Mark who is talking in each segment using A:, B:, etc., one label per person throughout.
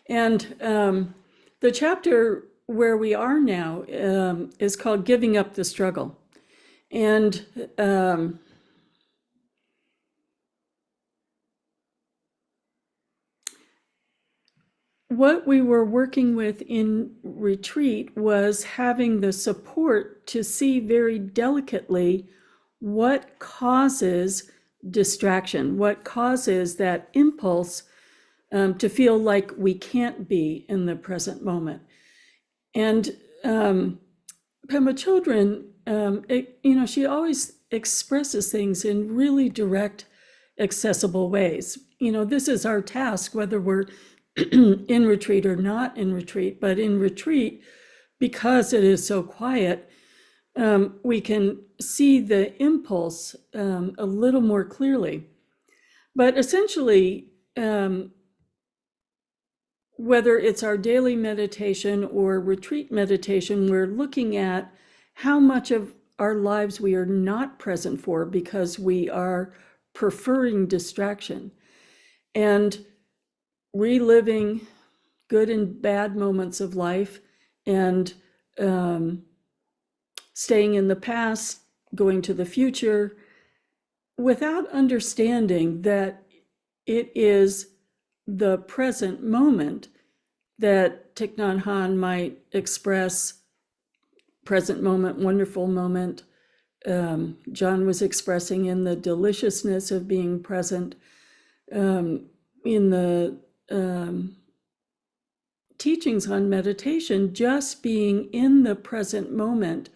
A: And the chapter where we are now is called Giving Up the Struggle. And what we were working with in retreat was having the support to see very delicately what causes distraction, what causes that impulse to feel like we can't be in the present moment. And Pema Chodron, she always expresses things in really direct, accessible ways. This is our task, whether we're in retreat or not in retreat, but in retreat, because it is so quiet, we can see the impulse a little more clearly. But essentially, whether it's our daily meditation or retreat meditation, we're looking at how much of our lives we are not present for because we are preferring distraction. And reliving good and bad moments of life and staying in the past, going to the future, without understanding that it is the present moment that Thich Nhat Hanh might express, present moment, wonderful moment. John was expressing in the deliciousness of being present, in the teachings on meditation, just being in the present moment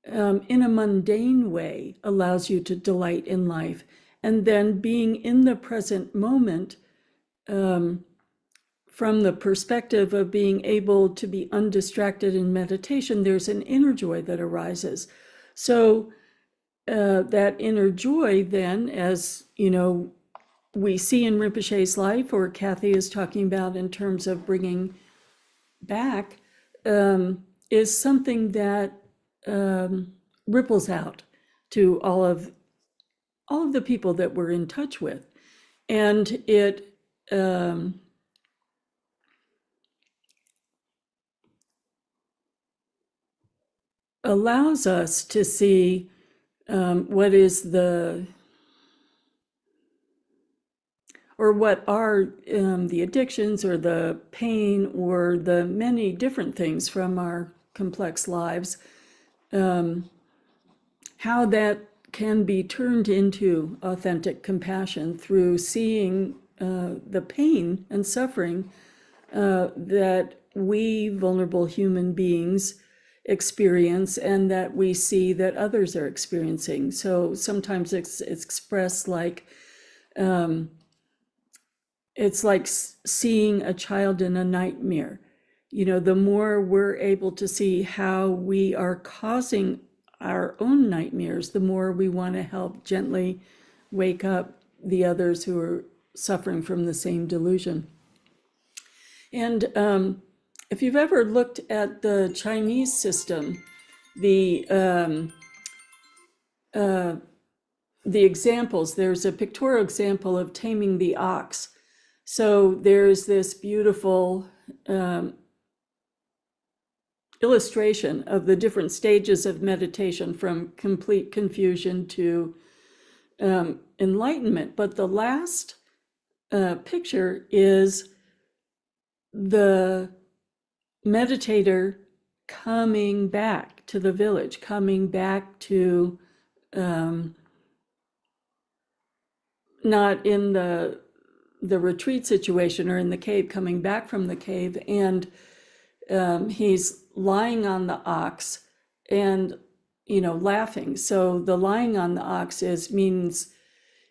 A: in a mundane way allows you to delight in life. And then being in the present moment from the perspective of being able to be undistracted in meditation, there's an inner joy that arises. So that inner joy then, as we see in Rinpoche's life, or Kathy is talking about in terms of bringing back, is something that ripples out to all of the people that we're in touch with. And it allows us to see what is what are the addictions or the pain or the many different things from our complex lives, how that can be turned into authentic compassion through seeing the pain and suffering that we vulnerable human beings experience and that we see that others are experiencing. So sometimes it's expressed like, it's like seeing a child in a nightmare. The more we're able to see how we are causing our own nightmares, the more we want to help gently wake up the others who are suffering from the same delusion. And if you've ever looked at the Chinese system, the examples, there's a pictorial example of taming the ox. So there's this beautiful illustration of the different stages of meditation, from complete confusion to enlightenment. But the last picture is the meditator coming back to the village, coming back to not in the retreat situation or in the cave, coming back from the cave, and he's lying on the ox and laughing. So the lying on the ox means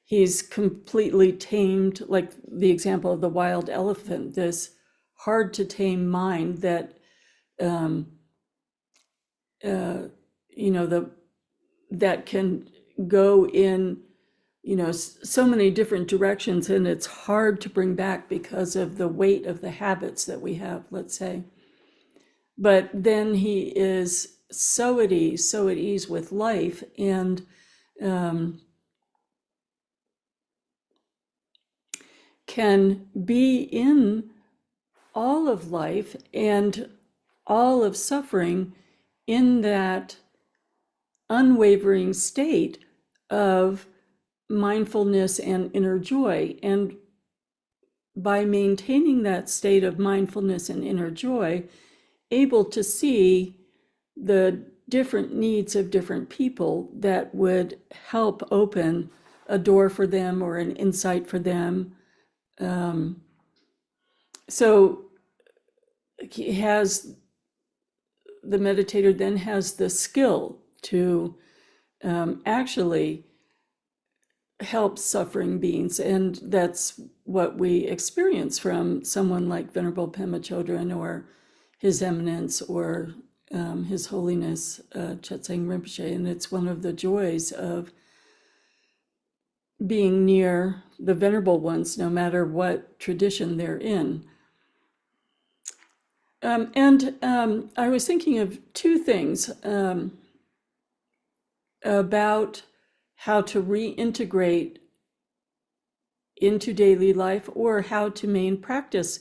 A: he's completely tamed, like the example of the wild elephant, this hard to tame mind that that can go in so many different directions, and it's hard to bring back because of the weight of the habits that we have, let's say. But then he is so at ease with life, and can be in all of life and all of suffering in that unwavering state of mindfulness and inner joy. And by maintaining that state of mindfulness and inner joy, able to see the different needs of different people that would help open a door for them or an insight for them. So he has, the meditator then has the skill to actually help suffering beings. And that's what we experience from someone like Venerable Pema Chodron or His Eminence or His Holiness Chetsang Rinpoche. And it's one of the joys of being near the Venerable Ones, no matter what tradition they're in. I was thinking of two things about how to reintegrate into daily life, or how to maintain practice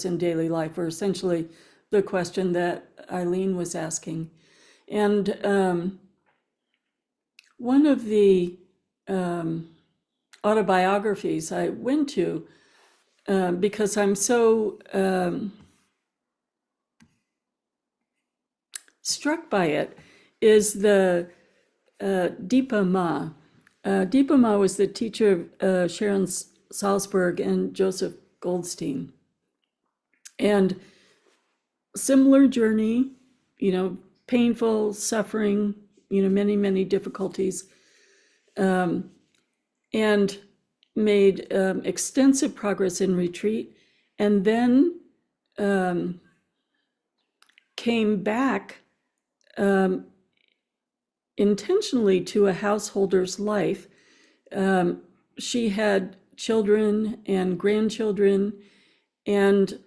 A: in daily life, or essentially the question that Eileen was asking. And one of the autobiographies I went to, because I'm so struck by it, is the Deepa Ma. Deepa Ma was the teacher of Sharon Salzberg and Joseph Goldstein. And similar journey, painful, suffering, many, many difficulties, and made extensive progress in retreat, and then came back intentionally to a householder's life. She had children and grandchildren, and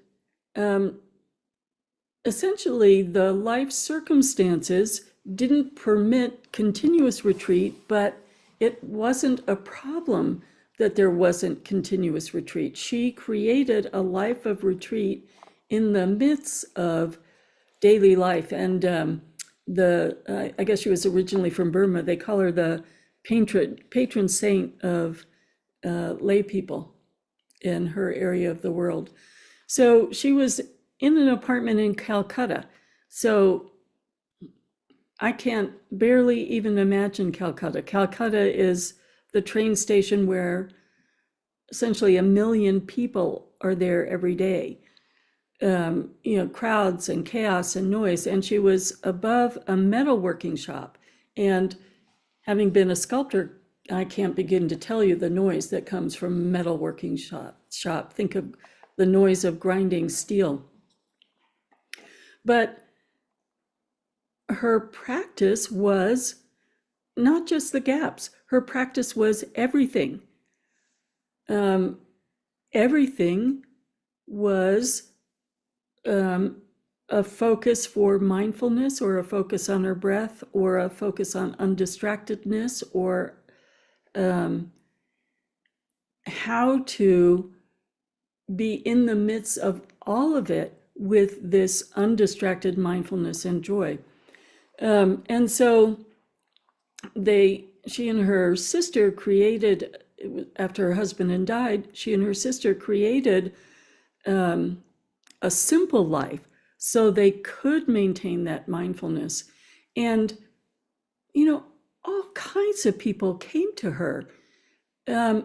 A: essentially the life circumstances didn't permit continuous retreat, but it wasn't a problem that there wasn't continuous retreat. She created a life of retreat in the midst of daily life. And I guess she was originally from Burma. They call her the patron saint of lay people in her area of the world. So she was in an apartment in Calcutta. So I can't barely even imagine Calcutta. Calcutta is the train station where essentially 1 million people are there every day. Crowds and chaos and noise. And she was above a metalworking shop. And having been a sculptor, I can't begin to tell you the noise that comes from a metalworking shop. Think of the noise of grinding steel. But her practice was not just the gaps. Her practice was everything. Everything was a focus for mindfulness, or a focus on her breath, or a focus on undistractedness, or how to be in the midst of all of it with this undistracted mindfulness and joy. And so she and her sister created, after her husband had died, she and her sister created a simple life so they could maintain that mindfulness. And, all kinds of people came to her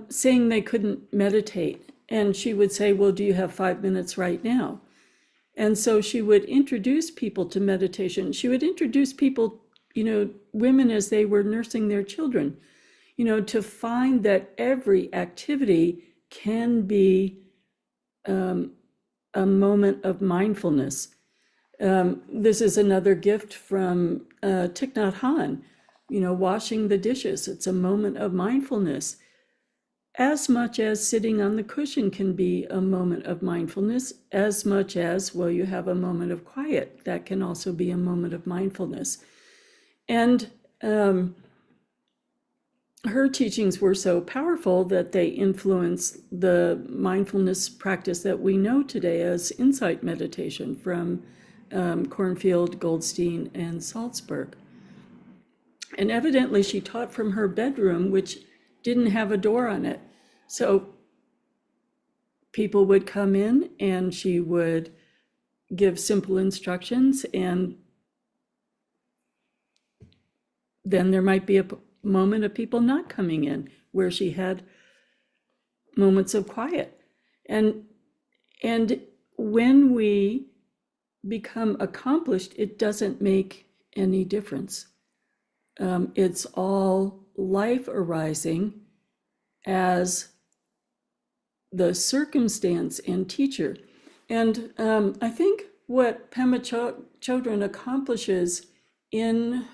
A: saying they couldn't meditate. And she would say, well, do you have 5 minutes right now? And so she would introduce people to meditation. She would introduce people, women as they were nursing their children, to find that every activity can be a moment of mindfulness. This is another gift from Thich Nhat Hanh, washing the dishes. It's a moment of mindfulness. As much as sitting on the cushion can be a moment of mindfulness, as much as, you have a moment of quiet, that can also be a moment of mindfulness. And her teachings were so powerful that they influenced the mindfulness practice that we know today as insight meditation from Cornfield, Goldstein, and Salzburg. And evidently she taught from her bedroom, which didn't have a door on it. So people would come in and she would give simple instructions, and then there might be a moment of people not coming in where she had moments of quiet. And when we become accomplished, it doesn't make any difference. It's all life arising as the circumstance and teacher. And I think what Pema Chodron accomplishes in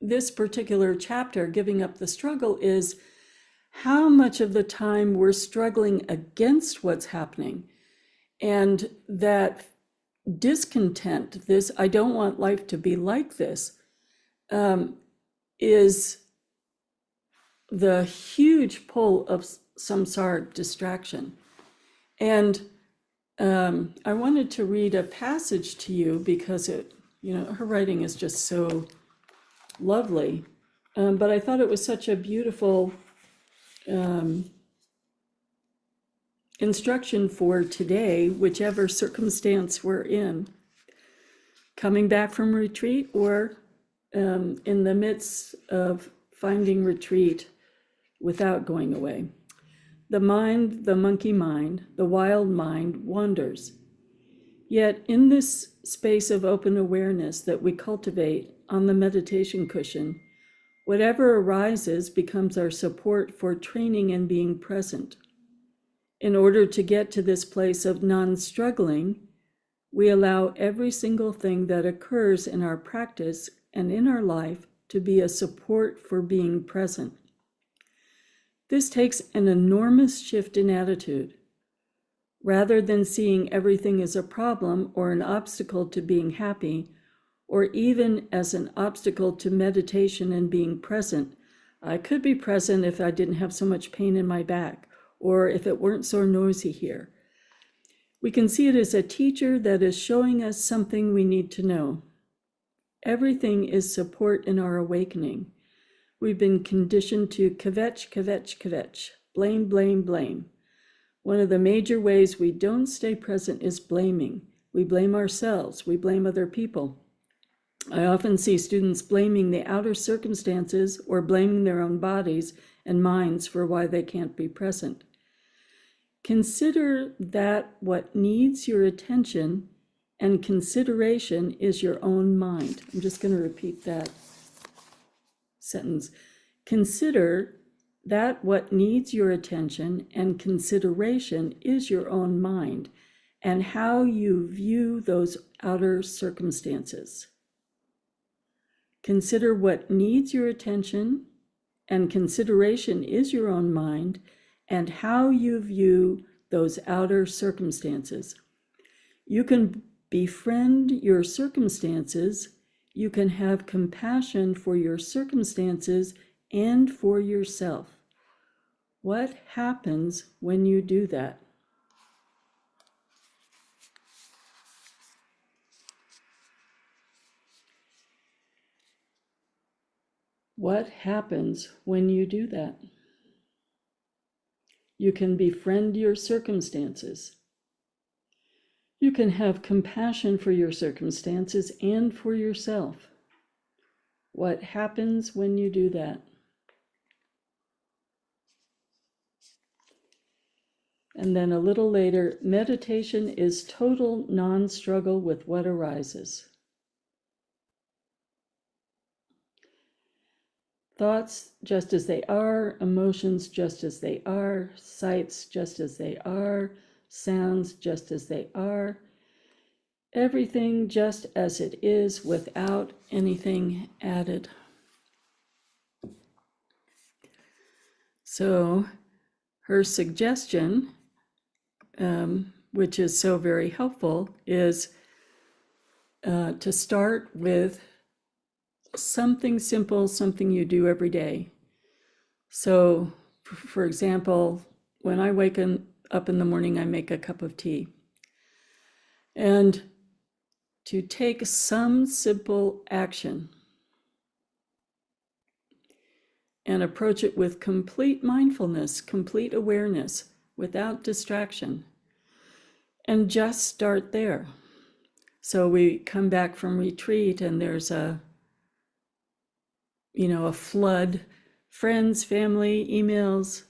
A: this particular chapter, Giving Up the Struggle, is how much of the time we're struggling against what's happening. And that discontent, this, I don't want life to be like this, is the huge pull of samsara distraction. And I wanted to read a passage to you because it, her writing is just so lovely. But I thought it was such a beautiful instruction for today, whichever circumstance we're in, coming back from retreat or in the midst of finding retreat without going away. The mind, the monkey mind, the wild mind wanders. Yet in this space of open awareness that we cultivate on the meditation cushion, whatever arises becomes our support for training and being present. In order to get to this place of non-struggling, we allow every single thing that occurs in our practice and in our life to be a support for being present. This takes an enormous shift in attitude. Rather than seeing everything as a problem or an obstacle to being happy, or even as an obstacle to meditation and being present, I could be present if I didn't have so much pain in my back, or if it weren't so noisy here. We can see it as a teacher that is showing us something we need to know. Everything is support in our awakening. We've been conditioned to kvetch, kvetch, kvetch, blame, blame, blame. One of the major ways we don't stay present is blaming. We blame ourselves, we blame other people. I often see students blaming the outer circumstances or blaming their own bodies and minds for why they can't be present. Consider that what needs your attention and consideration is your own mind. I'm just going to repeat that sentence. Consider that what needs your attention and consideration is your own mind and how you view those outer circumstances. Consider what needs your attention and consideration is your own mind and how you view those outer circumstances. You can befriend your circumstances. You can have compassion for your circumstances and for yourself. What happens when you do that? What happens when you do that? You can befriend your circumstances. You can have compassion for your circumstances and for yourself. What happens when you do that? And then a little later, meditation is total non-struggle with what arises. Thoughts just as they are, emotions just as they are, sights just as they are, sounds just as they are, everything just as it is without anything added. So her suggestion, which is so very helpful, is to start with something simple, something you do every day. So, for example, when I wake up in the morning, I make a cup of tea. And to take some simple action and approach it with complete mindfulness, complete awareness, without distraction, and just start there. So we come back from retreat and there's a flood, friends, family, emails.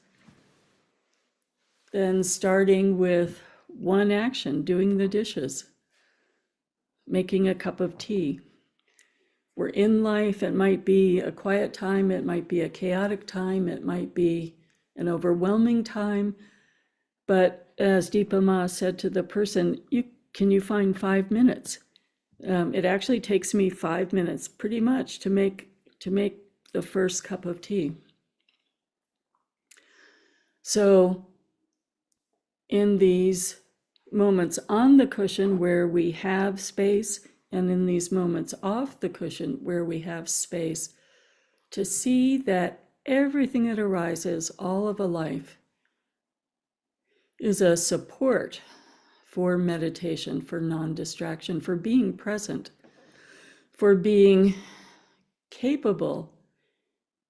A: Then starting with one action, doing the dishes, making a cup of tea. We're in life, it might be a quiet time, it might be a chaotic time, it might be an overwhelming time. But as Deepa Ma said to the person, can you find 5 minutes? It actually takes me 5 minutes pretty much to make the first cup of tea. So in these moments on the cushion where we have space, and in these moments off the cushion where we have space, to see that everything that arises, all of a life, is a support for meditation, for non-distraction, for being present, for being capable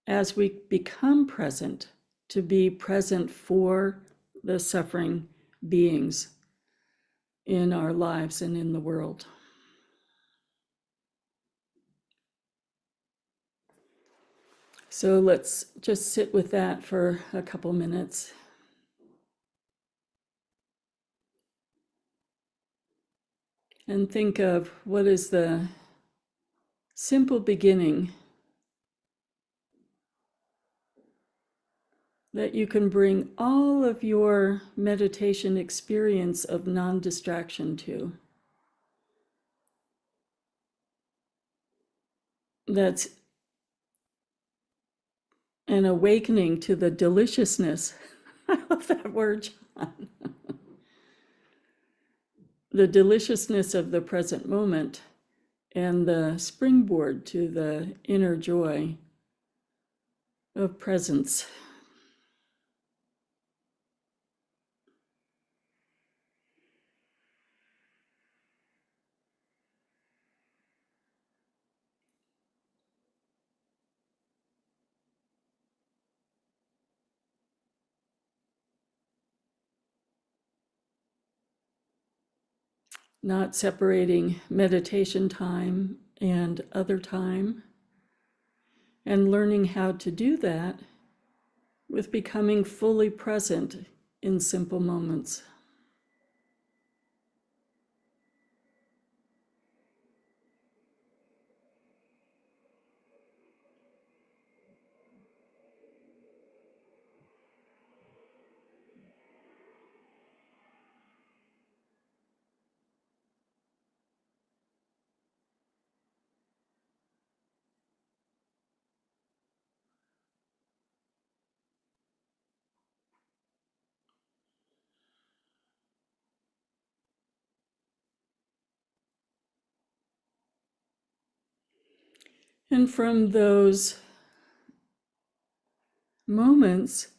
A: as we become present, to be present for the suffering beings in our lives and in the world. So let's just sit with that for a couple minutes. And think of what is the simple beginning that you can bring all of your meditation experience of non-distraction to. That's an awakening to the deliciousness. I love that word, John. The deliciousness of the present moment and the springboard to the inner joy of presence. Not separating meditation time and other time, and learning how to do that with becoming fully present in simple moments. And from those moments,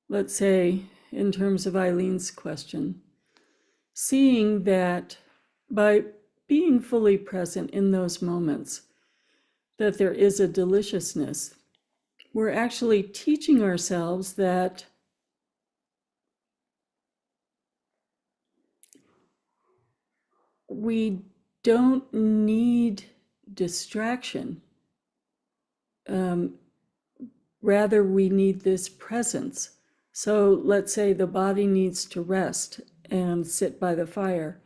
A: let's say, in terms of Eileen's question, seeing that by being fully present in those moments, that there is a deliciousness, we're actually teaching ourselves that we don't need distraction. Rather, we need this presence. So let's say the body needs to rest and sit by the fire,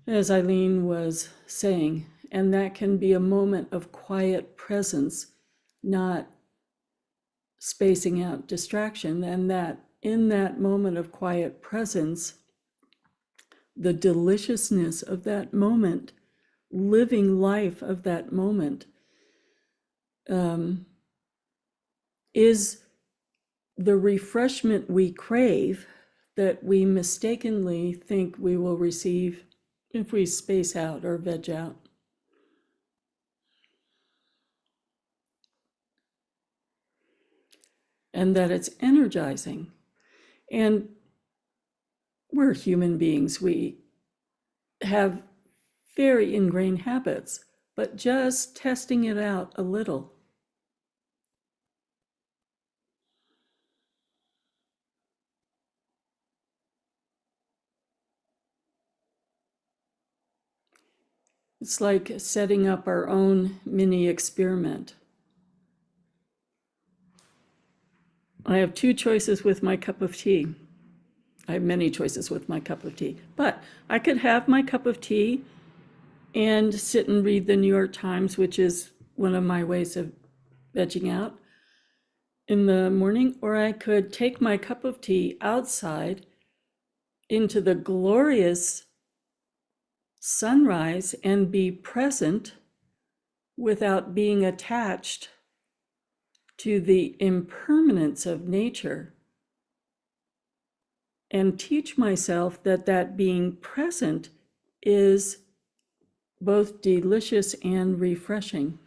A: as Eileen was saying, and that can be a moment of quiet presence, not spacing out distraction, and that in that moment of quiet presence, the deliciousness of that moment, living life of that moment, is the refreshment we crave that we mistakenly think we will receive if we space out or veg out. and that it's energizing. And we're human beings. We have very ingrained habits, but just testing it out a little. It's like setting up our own mini experiment. I have two choices with my cup of tea. I have many choices with my cup of tea, but I could have my cup of tea and sit and read the New York Times, which is one of my ways of vegging out in the morning, or I could take my cup of tea outside into the glorious sunrise and be present without being attached to the impermanence of nature, and teach myself that that being present is both delicious and refreshing.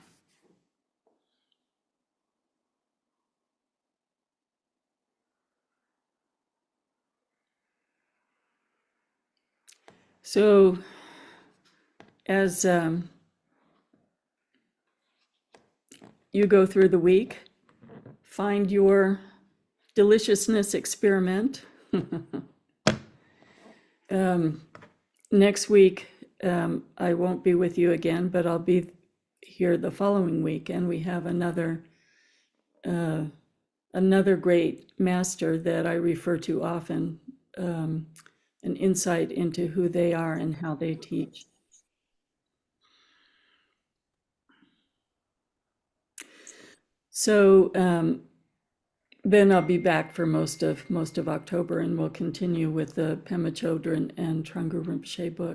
A: So as you go through the week, find your deliciousness experiment. Next week, I won't be with you again, but I'll be here the following week, and we have another great master that I refer to often, an insight into who they are and how they teach. So then I'll be back for most of October, and we'll continue with the Pema Chodron and Thrangu Rinpoche book.